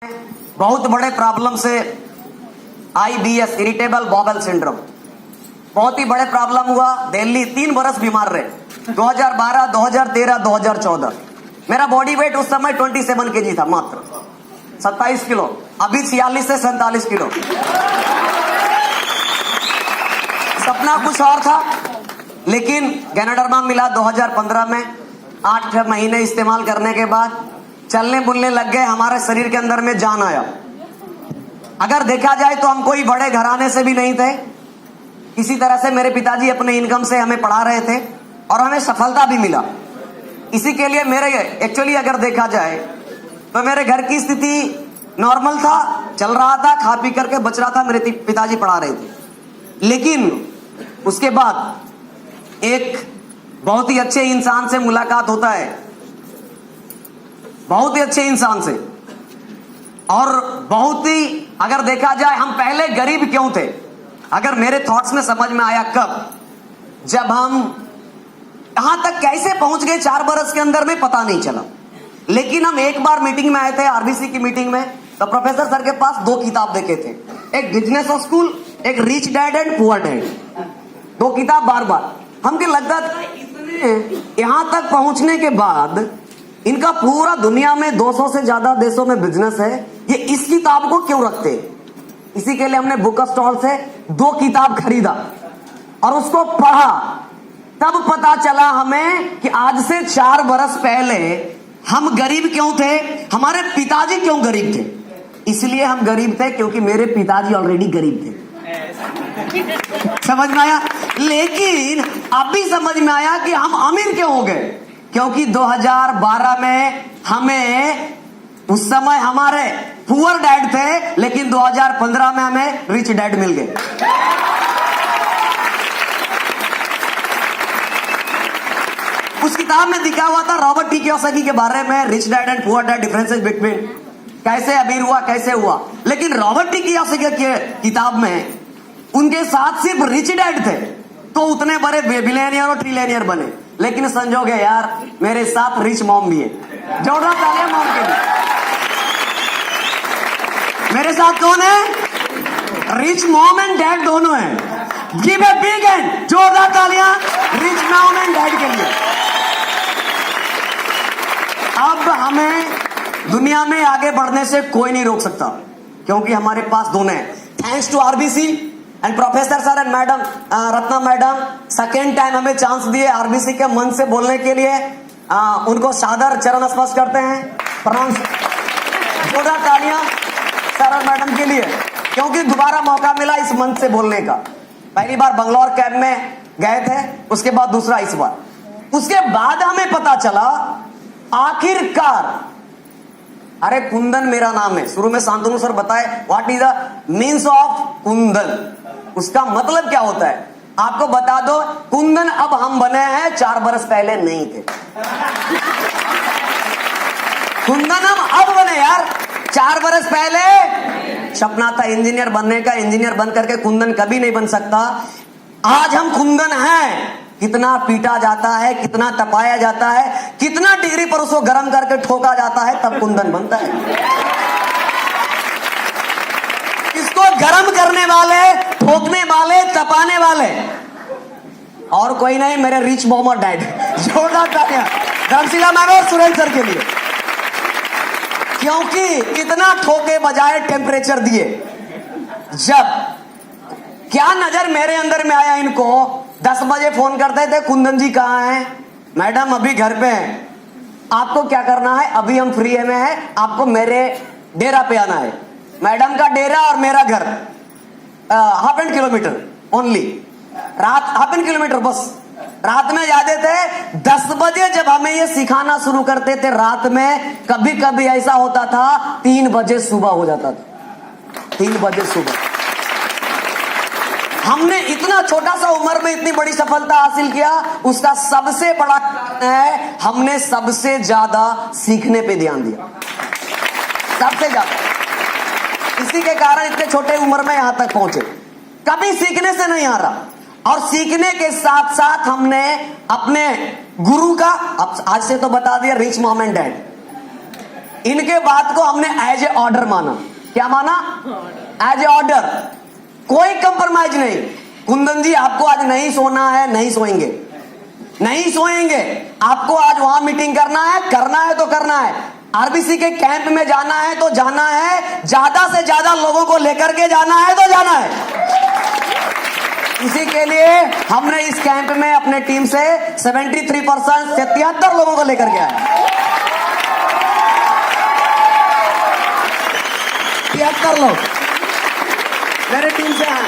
बहुत बड़े प्रॉब्लम से IBS इरिटेबल बॉवल सिंड्रोम बहुत ही बड़े प्रॉब्लम हुआ। दिल्ली 3 बरस बीमार रहे, 2012, 2013, 2014। मेरा बॉडी वेट उस समय 27 kg था, मात्र 27 किलो। अभी 46 से 47 किलो। सपना कुछ और था, लेकिन गैनाडर्मा मिला 2015 में। 8 महीने इस्तेमाल करने के बाद चलने बुलने लग गए, हमारे शरीर के अंदर में जान आया। अगर देखा जाए तो हम कोई बड़े घराने से भी नहीं थे। इसी तरह से मेरे पिताजी अपने इनकम से हमें पढ़ा रहे थे और हमें सफलता भी मिला। इसी के लिए मेरे एक्चुअली अगर देखा जाए तो मेरे घर की स्थिति नॉर्मल था, चल रहा था, खा पी करके बच रहा था। मेरे पिताजी पढ़ा रहे थे, लेकिन उसके बाद एक बहुत ही अच्छे इंसान से मुलाकात होता है, बहुत ही अच्छे इंसान से। और बहुत ही अगर देखा जाए, हम पहले गरीब क्यों थे, अगर मेरे थॉट्स में समझ में आया कब, जब हम यहां तक कैसे पहुंच गए 4 बरस के अंदर में पता नहीं चला। लेकिन हम एक बार मीटिंग में आए थे, RBC की मीटिंग में, तो प्रोफेसर सर के पास 2 किताब देखे थे, एक बिजनेस स्कूल, एक rich dad and poor dad. 2 किताब बार बार हमको लगता था यहां तक पहुंचने के बाद इनका पूरा दुनिया में 200 से ज्यादा देशों में बिजनेस है, ये इस किताब को क्यों रखते। इसी के लिए हमने बुक स्टॉल से 2 किताब खरीदा और उसको पढ़ा। तब पता चला हमें कि आज से 4 बरस पहले हम गरीब क्यों थे, हमारे पिताजी क्यों गरीब थे। इसलिए हम गरीब थे क्योंकि मेरे पिताजी ऑलरेडी गरीब थे। समझ में आया। लेकिन अब भी समझ में आया कि हम अमीर क्यों हो गए, क्योंकि 2012 में हमें, उस समय हमारे पुअर डैड थे, लेकिन 2015 में हमें रिच डैड मिल गए। उस किताब में दिखा हुआ था रॉबर्ट टी कियोसाकी के बारे में, rich dad and poor dad, differences between, कैसे अमीर हुआ, कैसे हुआ। लेकिन रॉबर्ट टी कियोसाकी की किताब में उनके साथ सिर्फ रिच डैड थे, तो उतने बड़े बिलियनियर और ट्रिलियनियर बने। लेकिन संजोग है यार, मेरे साथ रिच मॉम भी है। जोरदार तालियां मॉम के लिए। मेरे साथ कौन है? रिच मॉम एंड डैड दोनों हैं। गिव ए बिग हैंड, जोरदार तालियां रिच मॉम एंड डैड के लिए। अब हमें दुनिया में आगे बढ़ने से कोई नहीं रोक सकता, क्योंकि हमारे पास दोनों हैं। Thanks to RBC and professor sir and madam Ratna madam, second time हमें चांस दिए RBC के मन से बोलने के लिए। उनको सादर चरण स्पर्श करते हैं, प्रणाम। जोरदार तालियां सर और मैडम के लिए, क्योंकि दोबारा मौका मिला इस मंच से बोलने का। पहली बार बंगलौर कैंप में गए थे, उसके बाद दूसरा इस बार। उसके बाद हमें पता चला आखिरकार, अरे कुंदन मेरा नाम है। शुरू में शांतनु सर बताए what is the means of Kundan, उसका मतलब क्या होता है। आपको बता दो, कुंदन अब हम बने हैं, 4 बरस पहले नहीं थे। कुंदन हम अब बने यार, 4 बरस पहले सपना था इंजीनियर बनने का। इंजीनियर बन करके कुंदन कभी नहीं बन सकता। आज हम कुंदन हैं। कितना पीटा जाता है, कितना तपाया जाता है, कितना डिग्री पर उसको गर्म करके ठोका जाता है, तब कुंदन बनता है। इसको गर्म करने वाले, ठोकने वाले, तपाने वाले और कोई नहीं, मेरे रिच मॉम और डैड। जोरदार तालियां धर्मशिला मैम और सुरेंद्र सर के लिए, क्योंकि कितना ठोके बजाय टेम्परेचर दिए। जब क्या नजर मेरे अंदर में आया, इनको 10 बजे फोन करते थे, कुंदन जी कहाँ हैं? मैडम अभी घर पे हैं। आपको क्या करना है? अभी हम फ्री में हैं, आपको मेरे डेरा पे आना है। मैडम का डेरा और मेरा घर हाफ एंड किलोमीटर ओनली, रात हाफ एंड किलोमीटर बस। रात में जाते थे 10 बजे। जब हमें ये सिखाना शुरू करते थे रात में, कभी कभी ऐसा होता था 3 बजे सुबह हो जाता था। 3 बजे सुबह। हमने इतना छोटा सा उम्र में इतनी बड़ी सफलता हासिल किया, उसका सबसे बड़ा कारण है हमने सबसे ज्यादा सीखने पे ध्यान दिया, सबसे ज्यादा। इसी के कारण इतने छोटे उम्र में यहां तक पहुंचे। कभी सीखने से नहीं आ रहा, और सीखने के साथ साथ हमने अपने गुरु का, अब आज से तो बता दिया, रिच मॉम एंड डैड, इनके बात को हमने एज ए ऑर्डर माना। क्या माना? एज ए ऑर्डर, कोई कंप्रोमाइज नहीं। कुंदन जी आपको आज नहीं सोना है, नहीं सोएंगे, नहीं सोएंगे। आपको आज वहां मीटिंग करना है तो करना है। आरबीसी के कैंप में जाना है तो जाना है, ज्यादा से ज्यादा लोगों को लेकर के जाना है तो जाना है। इसी के लिए हमने इस कैंप में अपने टीम से 73% 73 लोगों को लेकर के आए। 73 लोग मेरे टीम से आए।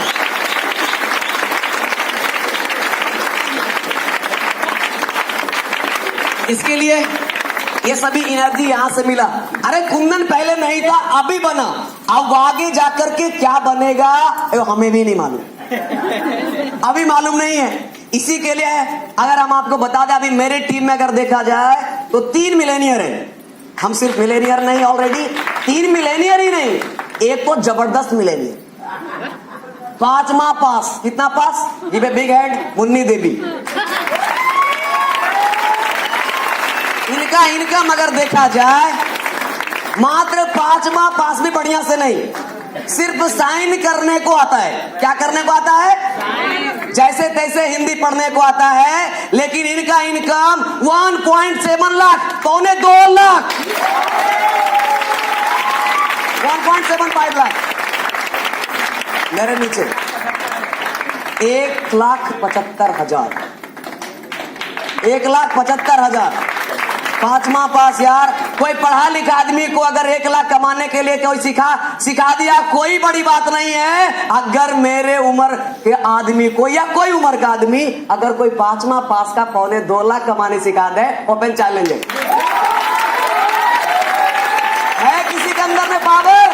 इसके लिए ये सभी एनर्जी यहां से मिला। अरे कुंदन पहले नहीं था, अभी बना। अब आगे जाकर के क्या बनेगा हमें भी नहीं मालूम, अभी मालूम नहीं है। इसी के लिए अगर हम आपको बता दें, अभी मेरे टीम में अगर देखा जाए तो 3 मिलेनियर है। हम सिर्फ मिलेनियर नहीं, ऑलरेडी 3 मिलेनियर ही नहीं, एक तो जबरदस्त मिलेनियर, 5वां पास। कितना पास? जी पे बिग हेड मुन्नी देवी। इनका इनकम अगर देखा जाए मात्र 5वां पास भी बढ़िया से नहीं, सिर्फ साइन करने को आता है। क्या करने को आता है? जैसे तैसे हिंदी पढ़ने को आता है। लेकिन इनका इनकम 1.7 लाख, 1.25 लाख, 1.75 लाख। मेरे नीचे 1,75,000, 1,75,000, 5वां पास। यार कोई पढ़ा लिखा आदमी को अगर 1 लाख कमाने के लिए कोई सिखा दिया, कोई बड़ी बात नहीं है। अगर मेरे उम्र के आदमी को या कोई उम्र का आदमी अगर कोई 5वां पास का 2.25 लाख कमाने सिखा दे, ओपन चैलेंज है किसी के अंदर में power?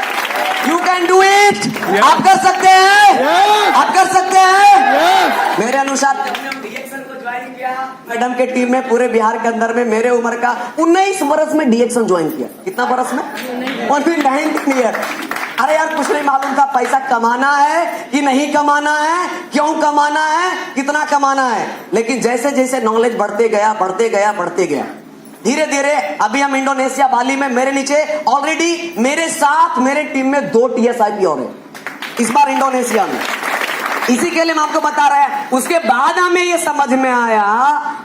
You can do it. आप कर सकते हैं, आप कर सकते हैं। मेरे अनुसार मैडम के टीम में पूरे बिहार के अंदर में मेरे उम्र का 19 वर्ष में डीएक्शन ज्वाइन किया। कितना वर्ष में? 19 ईयर। अरे यार कुछ नहीं मालूम था पैसा कमाना है कि नहीं कमाना है, क्यों कमाना है, कितना कमाना है। लेकिन जैसे जैसे नॉलेज बढ़ते गया, धीरे धीरे अभी हम इंडोनेशिया बाली में, मेरे नीचे ऑलरेडी मेरे साथ मेरे टीम में 2 TSIP और है इस बार इंडोनेशिया में। इसी के लिए हम आपको बता रहे हैं। उसके बाद हमें यह समझ में आया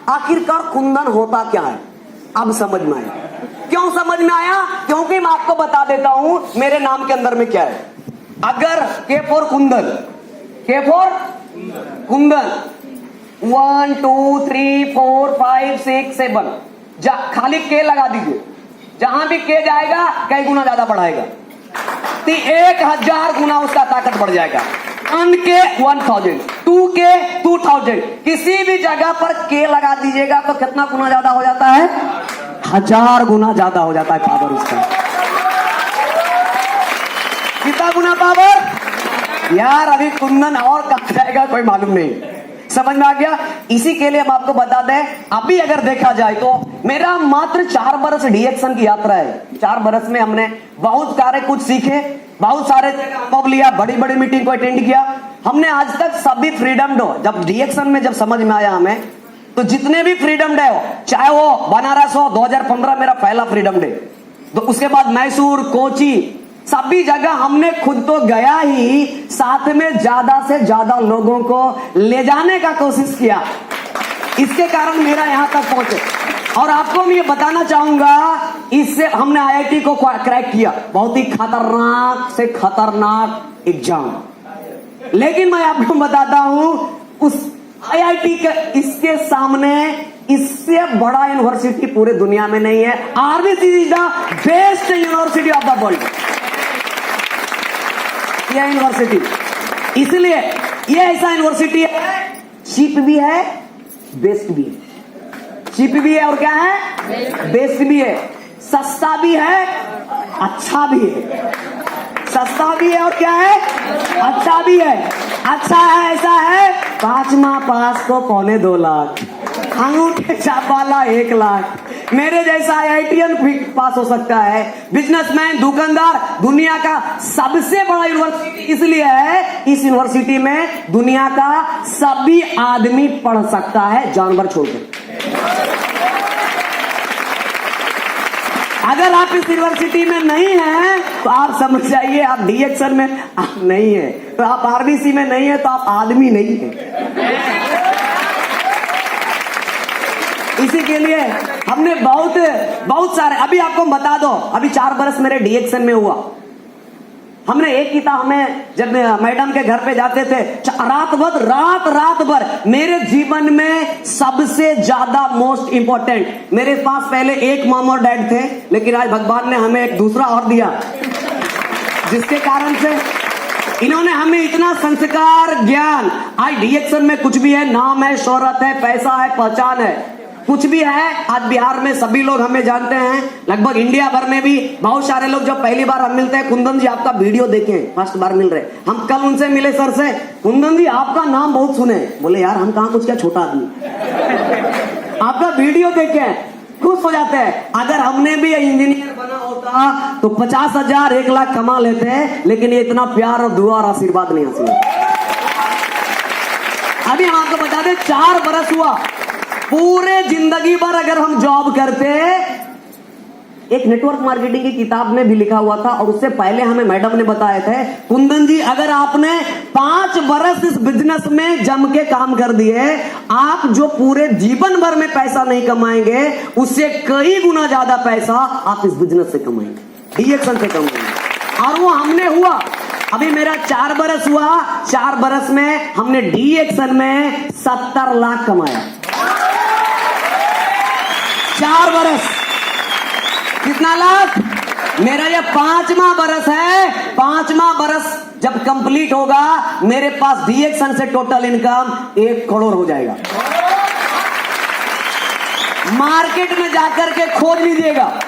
आखिरकार कुंदन होता क्या है। अब समझ में आया। क्यों समझ में आया? क्योंकि मैं आपको बता देता हूं मेरे नाम के अंदर में क्या है। अगर K for Kundan, K for Kundan, 1 2 3 4 5 6 7 खाली K लगा दीजिए। जहां भी K जाएगा कई गुना ज्यादा बढ़ाएगा, 1000 गुना उसका ताकत बढ़ जाएगा। 1 के 1000, 2 के 2000, किसी भी जगह पर K लगा दीजिएगा तो कितना गुना ज्यादा हो जाता है? 1000 गुना ज्यादा हो जाता है पावर उसका। कितना गुना पावर? यार अभी कुंदन और कहां जाएगा कोई मालूम नहीं। समझ में आ गया? इसी के लिए हम आपको बता दें, अभी अगर देखा जाए तो मेरा मात्र 4 बरस डीएक्शन की यात्रा है। 4 बरस में हमने बहुत सारे कुछ सीखे, बहुत सारे अनुभव लिया, बड़ी बड़ी मीटिंग को अटेंड किया। हमने आज तक सभी फ्रीडम डे, जब डीएक्शन में जब समझ में आया हमें, तो जितने भी फ्रीडम डे हो, चाहे वो बनारस हो, 2015 मेरा पहला फ्रीडम डे, तो उसके बाद मैसूर, कोची, सभी जगह हमने खुद तो गया ही, साथ में ज्यादा से ज्यादा लोगों को ले जाने का कोशिश किया। इसके कारण मेरा यहां तक पहुंचे। और आपको मैं ये बताना चाहूंगा, इससे हमने आईआईटी को क्रैक किया, बहुत ही खतरनाक से खतरनाक एग्जाम। लेकिन मैं आपको बताता हूं, उस आईआईटी का इसके सामने इससे बड़ा यूनिवर्सिटी पूरे दुनिया में नहीं है। RBC is the best university of the world. यह यूनिवर्सिटी, इसलिए यह ऐसा यूनिवर्सिटी है, चीप भी है, बेस्ट भी है। चीप भी है और क्या है? बेस्ट भी है। सस्ता भी है, अच्छा भी है। सस्ता भी है और क्या है? अच्छा भी है। अच्छा है, ऐसा है 5वां पास को 2.25 लाख, अंगूठे छाप वाला 1 लाख। मेरे जैसा आईआईटीएन भी पास हो सकता है। बिजनेसमैन, दुकानदार, दुनिया का सबसे बड़ा यूनिवर्सिटी इसलिए है, इस यूनिवर्सिटी में दुनिया का सभी आदमी पढ़ सकता है, जानवर छोड़कर। अगर आप इस यूनिवर्सिटी में नहीं हैं तो आप समझ जाइए आप डीएक्सन में आप नहीं है, तो आप आरबीसी में नहीं है तो आप आदमी नहीं है। इसी के लिए हमने बहुत सारे, अभी आपको बता दो, अभी 4 बरस मेरे डीएक्सन में हुआ। हमने एक ही था, हमें जब मैडम के घर पे जाते थे रात भर मेरे जीवन में सबसे ज्यादा मोस्ट इंपॉर्टेंट, मेरे पास पहले एक मॉम और डैड थे, लेकिन आज भगवान ने हमें एक दूसरा और दिया, जिसके कारण से इन्होंने हमें इतना संस्कार, ज्ञान। आज डीएक्सन में कुछ भी है, नाम है, शोहरत है, पैसा है, पहचान है, कुछ भी है। आज बिहार में सभी लोग हमें जानते हैं, लगभग इंडिया भर में भी बहुत सारे लोग जब पहली बार हम मिलते हैं, कुंदन जी आपका वीडियो देखे, फर्स्ट बार मिल रहे, हम कल उनसे मिले सर से, कुंदन जी आपका नाम बहुत सुने, बोले यार हम कहाँ कुछ क्या छोटा आदमी, आपका वीडियो देखे खुश हो जाते हैं। अगर हमने भी इंजीनियर बना होता तो 50,000 1 लाख कमा लेते, लेकिन ये इतना प्यार और दुआ और आशीर्वाद नहीं हासिल। अभी हम आपको बता दें 4 बरस हुआ, पूरे जिंदगी भर अगर हम जॉब करते, एक नेटवर्क मार्केटिंग की किताब में भी लिखा हुआ था, और उससे पहले हमें मैडम ने बताए थे, कुंदन जी अगर आपने 5 बरस इस बिजनेस में जम के काम कर दिए, आप जो पूरे जीवन भर में पैसा नहीं कमाएंगे, उससे कई गुना ज्यादा पैसा आप इस बिजनेस से कमाएंगे, डीएक्सन से कमाएंगे। और वो हमने हुआ। अभी मेरा 4 बरस हुआ, 4 बरस में हमने डीएक्सन में 70 लाख कमाया। 4 बरस कितना लाख? मेरा ये 5वां बरस है। 5वां बरस जब कंप्लीट होगा, मेरे पास डीएक्सन से टोटल इनकम 1 करोड़ हो जाएगा। मार्केट में जाकर के खोज लीजिएगा,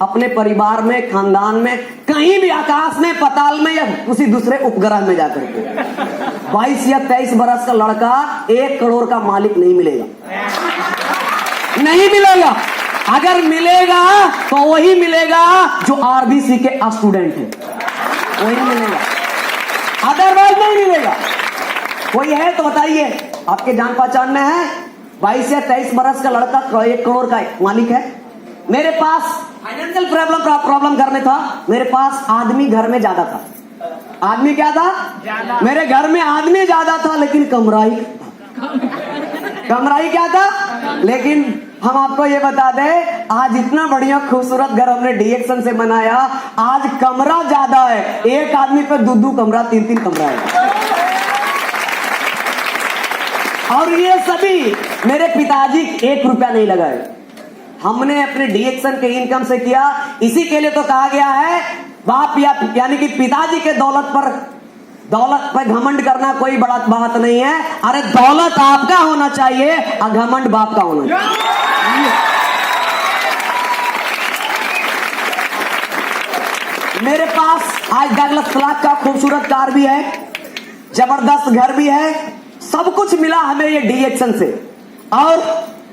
अपने परिवार में, खानदान में, कहीं भी, आकाश में, पाताल में, या किसी दूसरे उपग्रह में जाकर के 22 या 23 बरस का लड़का 1 करोड़ का मालिक नहीं मिलेगा, नहीं मिलेगा। अगर मिलेगा तो वही मिलेगा जो आरबीसी के स्टूडेंट है, वही मिलेगा, अदरवाइज नहीं मिलेगा। कोई है तो बताइए, आपके जान पहचान में है 22 या 23 बरस का लड़का 1 करोड़ का मालिक है। मेरे पास फाइनेंशियल प्रॉब्लम घर में था, मेरे पास आदमी घर में ज्यादा था। आदमी क्या था? मेरे घर में आदमी ज्यादा था, लेकिन कमराई क्या था? लेकिन हम आपको ये बता दें, आज इतना बढ़िया खूबसूरत घर हमने डीएक्सन से बनाया, आज कमरा ज्यादा है, एक आदमी पे 2 कमरा, 3 कमरा है। और ये सभी मेरे पिताजी 1 रुपया नहीं लगाए, हमने अपने डीएक्सन के इनकम से किया। इसी के लिए तो कहा गया है, बाप यानी कि पिताजी के दौलत पर घमंड करना कोई बड़ा बात नहीं है। अरे दौलत आपका होना चाहिए और घमंड बाप का होना चाहिए। मेरे पास आज $10 लाख का खूबसूरत कार भी है, जबरदस्त घर भी है, सब कुछ मिला हमें ये डीएक्सन से। और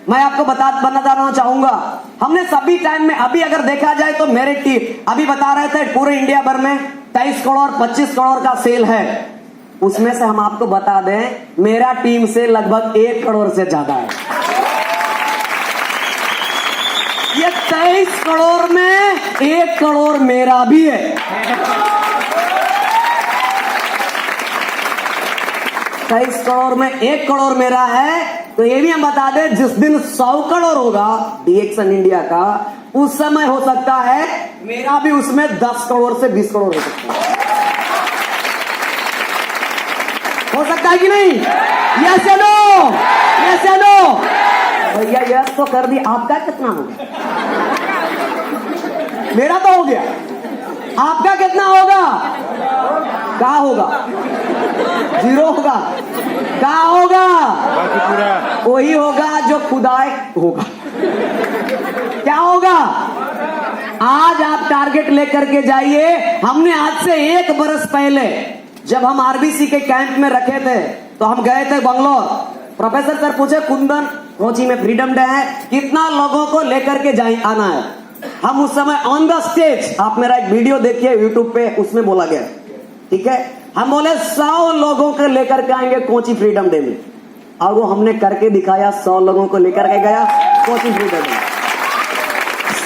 मैं आपको बताना चाहूंगा, हमने सभी टाइम में, अभी अगर देखा जाए तो मेरे टीम अभी बता रहे थे पूरे इंडिया भर में 23 करोड़ 25 करोड़ का सेल है, उसमें से हम आपको बता दें मेरा टीम से लगभग 1 करोड़ से ज्यादा है। ये 23 करोड़ में 1 करोड़ मेरा भी है। 23 करोड़ में 1 करोड़ मेरा है। तो ये भी हम बता दें, जिस दिन 100 करोड़ होगा डीएक्सन इंडिया का, उस समय हो सकता है मेरा भी उसमें 10 करोड़ से 20 करोड़ हो सकता है। हो सकता है कि नहीं? यस या नो? यस या नो? भैया यस तो कर दी। आपका कितना होगा? मेरा तो हो गया, आपका कितना होगा? क्या होगा? 0 होगा। क्या होगा? वही होगा जो खुदाए होगा। क्या होगा? आज आप टारगेट लेकर के जाइए। हमने आज से 1 बरस पहले जब हम आरबीसी के कैंप में रखे थे, तो हम गए थे बंगलोर। प्रोफेसर सर पूछे, कुंदन कोची में फ्रीडम डे है, कितना लोगों को लेकर के आना है? हम उस समय ऑन द स्टेज, आप मेरा एक वीडियो देखिए यूट्यूब पे, उसमें बोला गया, ठीक है, हम बोले 100 लोगों को लेकर के आएंगे कोची फ्रीडम डे में, और वो हमने करके दिखाया। 100 लोगों को लेकर के गया कोची फ्रीडम डे।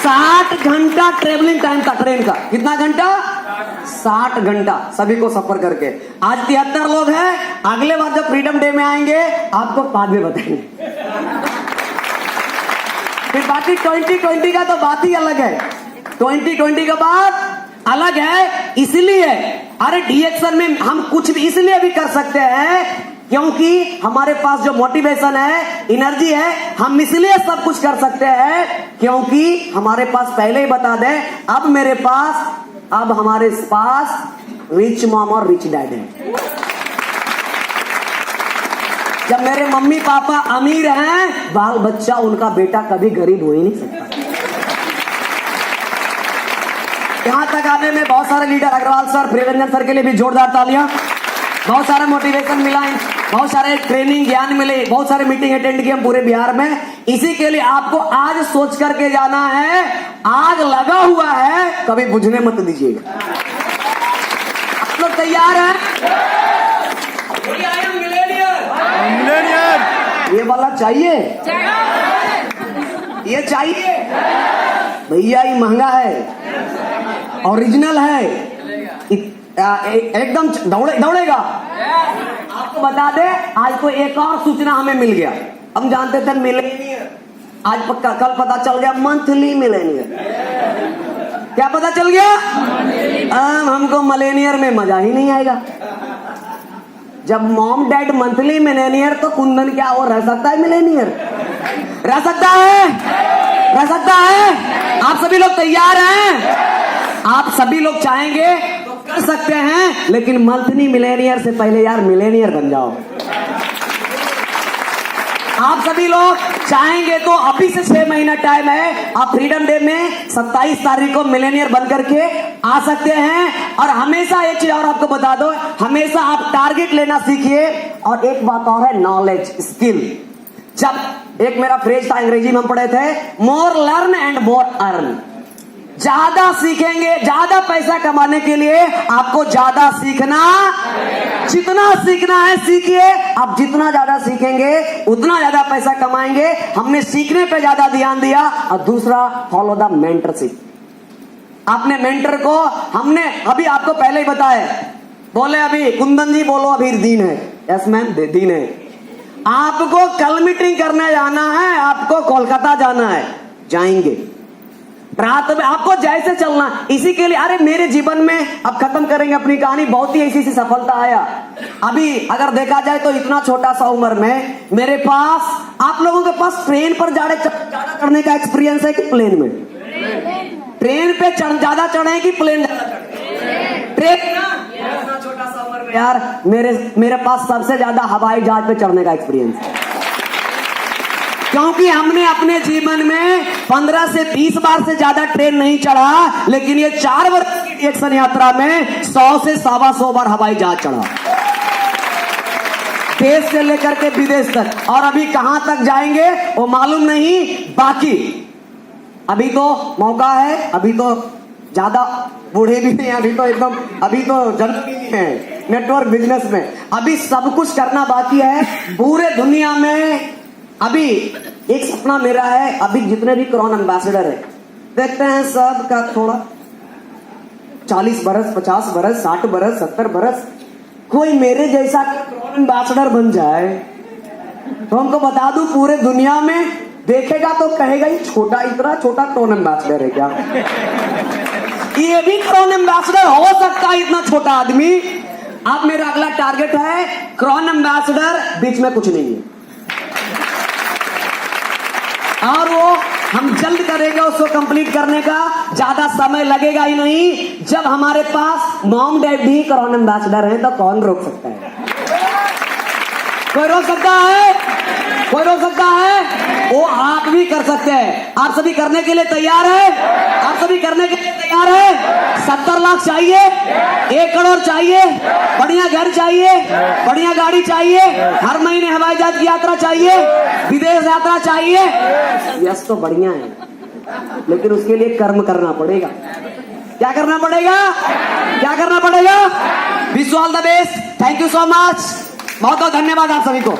60 घंटा ट्रेवलिंग टाइम था ट्रेन का। कितना घंटा? 60 घंटा सभी को सफर करके। आज 73 लोग हैं। अगले बार जब फ्रीडम डे में आएंगे आपको बाद में बताएंगे। फिर बाकी 2020 का तो बात ही अलग है। 2020 का बात अलग है। इसलिए अरे डीएक्शन में हम कुछ भी इसलिए भी कर सकते हैं क्योंकि हमारे पास जो मोटिवेशन है, एनर्जी है, हम इसलिए सब कुछ कर सकते हैं क्योंकि हमारे पास पहले ही बता दें, अब हमारे पास रिच मॉम और रिच डैड है। जब मेरे मम्मी पापा अमीर हैं, बाल बच्चा उनका बेटा कभी गरीब हो ही नहीं सकता। यहां तक आने में बहुत सारे leader, Agarwal sir, Priyaranjan sir के लिए भी जोरदार तालियां। बहुत सारा मोटिवेशन मिला, बहुत सारे ट्रेनिंग ज्ञान मिले, बहुत सारे मीटिंग अटेंड किए हम पूरे बिहार में। इसी के लिए आपको आज सोच करके जाना है। आग लगा हुआ है, कभी बुझने मत दीजिएगा। आप लोग तैयार हैं? ये वाला चाहिए, ये चाहिए भैया, ये महंगा है, ओरिजिनल है, एकदम दौड़ेगा। आपको बता दे, आज को एक और सूचना हमें मिल गया। हम जानते थे मिलेनियर, आज कल पता चल गया मंथली मिलेनियर। क्या पता चल गया? हमको मिलेनियर में मजा ही नहीं आएगा। जब मॉम डैड मंथली मिलेनियर, तो कुंदन क्या वो रह सकता है मिलेनियर? रह सकता है, रह सकता है। आप सभी लोग तैयार हैं? आप सभी लोग चाहेंगे तो कर सकते हैं, लेकिन मंथली मिलेनियर से पहले यार मिलेनियर बन जाओ। आप सभी लोग चाहेंगे तो अभी से 6 महीना टाइम है। आप फ्रीडम डे में 27 तारीख को मिलेनियर बन करके आ सकते हैं। और हमेशा एक चीज और आपको बता दो, हमेशा आप टारगेट लेना सीखिए। और एक बात और है, नॉलेज, स्किल। जब एक मेरा फ्रेज था, अंग्रेजी में हम पढ़े थे, मोर लर्न एंड मोर अर्न। ज्यादा सीखेंगे, ज्यादा पैसा कमाने के लिए आपको ज्यादा सीखना, जितना सीखना है सीखिए। आप जितना ज्यादा सीखेंगे उतना ज्यादा पैसा कमाएंगे। हमने सीखने पे ज्यादा ध्यान दिया। और दूसरा, फॉलो द मेंटरशिप। आपने मेंटर को, हमने अभी आपको पहले ही बताया, बोले अभी कुंदन जी बोलो अभी दिन है। यस मैम, दिन है। आपको कल मीटिंग करने जाना है, आपको कोलकाता जाना है, जाएंगे। रात में आपको जैसे चलना, इसी के लिए अरे मेरे जीवन में, अब खत्म करेंगे अपनी कहानी, बहुत ही ऐसी सी सफलता आया। अभी अगर देखा जाए तो इतना छोटा सा उम्र में मेरे पास, आप लोगों के पास ट्रेन पर जाड़ा चढ़ने का एक्सपीरियंस है कि प्लेन में? ट्रेन पे ज्यादा चढ़े कि प्लेन ज्यादा चढ़े? ट्रेन ना, इतना छोटा सा उम्र में यार मेरे पास सबसे ज्यादा हवाई जहाज पे चढ़ने का एक्सपीरियंस है। क्योंकि हमने अपने जीवन में 15 से 20 बार से ज्यादा ट्रेन नहीं चढ़ा, लेकिन ये 4 वर्ष की एक्शन यात्रा में 100 से 125 बार हवाई जहाज चढ़ा, देश से लेकर के विदेश तक। और अभी कहां तक जाएंगे वो मालूम नहीं। बाकी अभी तो मौका है, अभी तो ज्यादा बूढ़े भी नहीं, अभी तो एकदम, अभी तो जन्म भी नहीं है नेटवर्क बिजनेस में। अभी सब कुछ करना बाकी है पूरे दुनिया में। अभी एक सपना मेरा है, अभी जितने भी कोरोना एम्बेसडर है, देखते हैं सब का थोड़ा 40 बरस, 50 बरस, 60 बरस, 70 बरस, कोई मेरे जैसा कोरोना एम्बेसडर बन जाए तो हमको बता दूं, पूरे दुनिया में देखेगा तो कहेगा ये छोटा, इतना छोटा कोरोना एम्बेसडर है क्या? ये भी कोरोना एम्बेसडर हो सकता है, इतना छोटा आदमी। अब मेरा अगला टारगेट है कोरोना एम्बेसडर, बीच में कुछ नहीं है, और वो हम जल्द करेंगे उसको कंप्लीट करने का। ज्यादा समय लगेगा ही नहीं। जब हमारे पास मॉम डैड भी कोरोना एम्बेसडर हैं तो कौन रोक सकता है? कोई रोक सकता है? कोई रोक सकता है? वो आप भी कर सकते हैं। आप सभी करने के लिए तैयार है? आप सभी करने के लिए तैयार है? 70 लाख चाहिए, 1 करोड़ चाहिए, बढ़िया घर चाहिए, बढ़िया गाड़ी चाहिए, हर महीने हवाई जहाज की यात्रा चाहिए, विदेश यात्रा चाहिए। यस तो बढ़िया है, लेकिन उसके लिए कर्म करना पड़ेगा। क्या करना पड़ेगा? क्या करना पड़ेगा? Wish you all the best. Thank you so much. बहुत बहुत धन्यवाद आप सभी को।